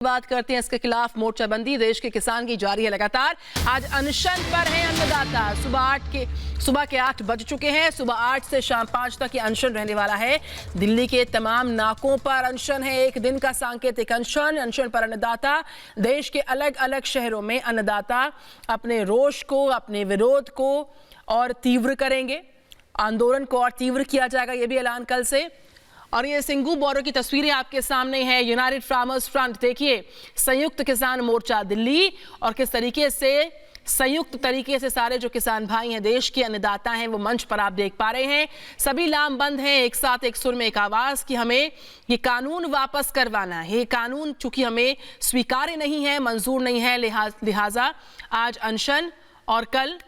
बात करते हैं इसके खिलाफ मोर्चाबंदी देश के किसान की जारी है लगातार। आज अनशन पर हैं अन्नदाता। सुबह के 8 बज चुके हैं। सुबह 8 से शाम 5 तक ये अनशन रहने वाला है। दिल्ली के तमाम नाकों पर अनशन है। एक दिन का सांकेतिक अनशन पर अन्नदाता। देश के अलग अलग शहरों में अन्नदाता अपने रोष को, अपने विरोध को और तीव्र करेंगे। आंदोलन को और तीव्र किया जाएगा, ये भी ऐलान कल से। और ये सिंगू बॉर्डर की तस्वीरें आपके सामने हैं। यूनाइटेड फार्मर्स फ्रंट, देखिए संयुक्त किसान मोर्चा दिल्ली, और किस तरीके से संयुक्त तरीके से सारे जो किसान भाई हैं, देश के अन्नदाता हैं, वो मंच पर आप देख पा रहे हैं। सभी लामबंद हैं, एक साथ एक सुर में एक आवाज कि हमें ये कानून वापस करवाना है। ये कानून चूंकि हमें स्वीकार्य नहीं है, मंजूर नहीं है, लिहाजा आज अनशन और कल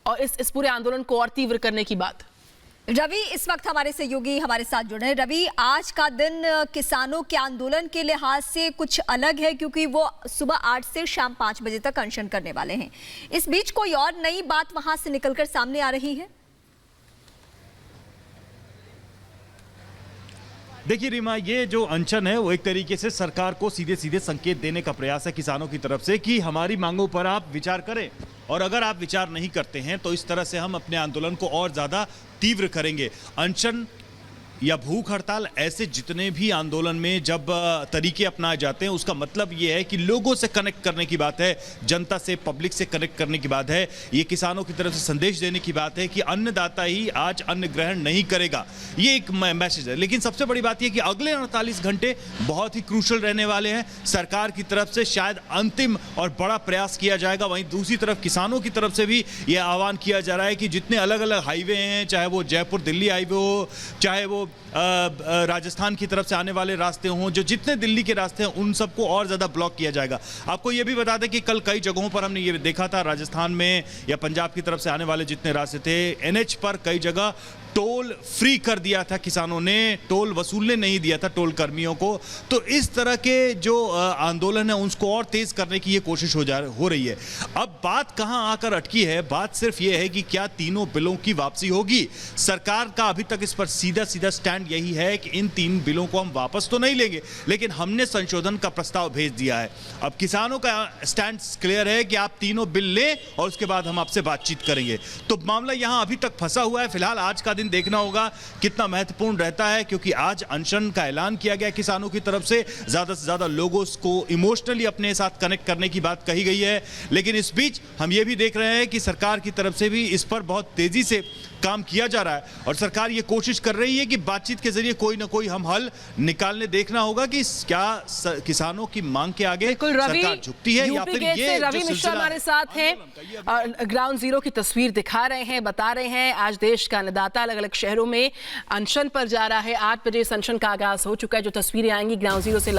और इस पूरे आंदोलन को और तीव्र करने की बात। रवि इस वक्त हमारे सहयोगी हमारे साथ जुड़े हैं। रवि, आज का दिन किसानों के आंदोलन के लिहाज से कुछ अलग है क्योंकि वो सुबह 8 से शाम 5 बजे तक अनशन करने वाले हैं। इस बीच कोई और नई बात वहां से निकलकर सामने आ रही है? देखिए रीमा, ये जो अनशन है वो एक तरीके से सरकार को सीधे सीधे संकेत देने का प्रयास है किसानों की तरफ से कि हमारी मांगों पर आप विचार करें, और अगर आप विचार नहीं करते हैं तो इस तरह से हम अपने आंदोलन को और ज़्यादा तीव्र करेंगे। अनशन या भूख हड़ताल, ऐसे जितने भी आंदोलन में जब तरीके अपनाए जाते हैं, उसका मतलब ये है कि लोगों से कनेक्ट करने की बात है, जनता से, पब्लिक से कनेक्ट करने की बात है। ये किसानों की तरफ से संदेश देने की बात है कि अन्नदाता ही आज अन्न ग्रहण नहीं करेगा, ये एक मैसेज है। लेकिन सबसे बड़ी बात यह कि अगले 48 घंटे बहुत ही क्रूशल रहने वाले हैं। सरकार की तरफ से शायद अंतिम और बड़ा प्रयास किया जाएगा। वहीं दूसरी तरफ किसानों की तरफ से भी ये आह्वान किया जा रहा है कि जितने अलग अलग हाईवे हैं, चाहे वो जयपुर दिल्ली हाईवे हो, चाहे वो राजस्थान की तरफ से आने वाले रास्ते हों, जो जितने दिल्ली के रास्ते हैं, उन सबको और ज़्यादा ब्लॉक किया जाएगा। आपको ये भी बता दें कि कल कई जगहों पर हमने ये देखा था, राजस्थान में या पंजाब की तरफ से आने वाले जितने रास्ते थे, एनएच पर कई जगह टोल फ्री कर दिया था किसानों ने, टोल वसूलने नहीं दिया था टोल कर्मियों को। तो इस तरह के जो आंदोलन है उसको और तेज करने की ये कोशिश हो रही है। अब बात कहां आकर अटकी है? बात सिर्फ ये है कि क्या तीनों बिलों की वापसी होगी। सरकार का अभी तक इस पर सीधा सीधा स्टैंड यही है कि इन 3 बिलों को हम वापस तो नहीं लेंगे, लेकिन हमने संशोधन का प्रस्ताव भेज दिया है। अब किसानों का स्टैंड क्लियर है कि आप तीनों बिल लें और उसके बाद हम आपसे बातचीत करेंगे। तो मामला यहां अभी तक फंसा हुआ है। फिलहाल आज का दिन देखना होगा कितना महत्वपूर्ण रहता है, क्योंकि आज अनशन का ऐलान किया गया किसानों की तरफ से ज्यादा लोगों को इमोशनली अपने साथ कनेक्ट करने की बात कही गई है। लेकिन इस बीच हम ये भी देख रहे हैं कि सरकार की तरफ से भी इस पर बहुत तेजी से काम किया जा रहा है, और सरकार ये कोशिश कर रही है कि बातचीत के जरिए कोई ना कोई हम हल निकालने देखना होगा कि क्या किसानों की मांग के आगे सरकार झुकती है या फिर ये। रवि मिश्रा हमारे साथ हैं, ग्राउंड जीरो की तस्वीर दिखा रहे हैं, बता रहे हैं आज देश का अन्नदाता अलग अलग शहरों में अनशन पर जा रहा है। 8 बजे इस अनशन का आगाज हो चुका है। जो तस्वीरें आएंगी ग्राउंड जीरो से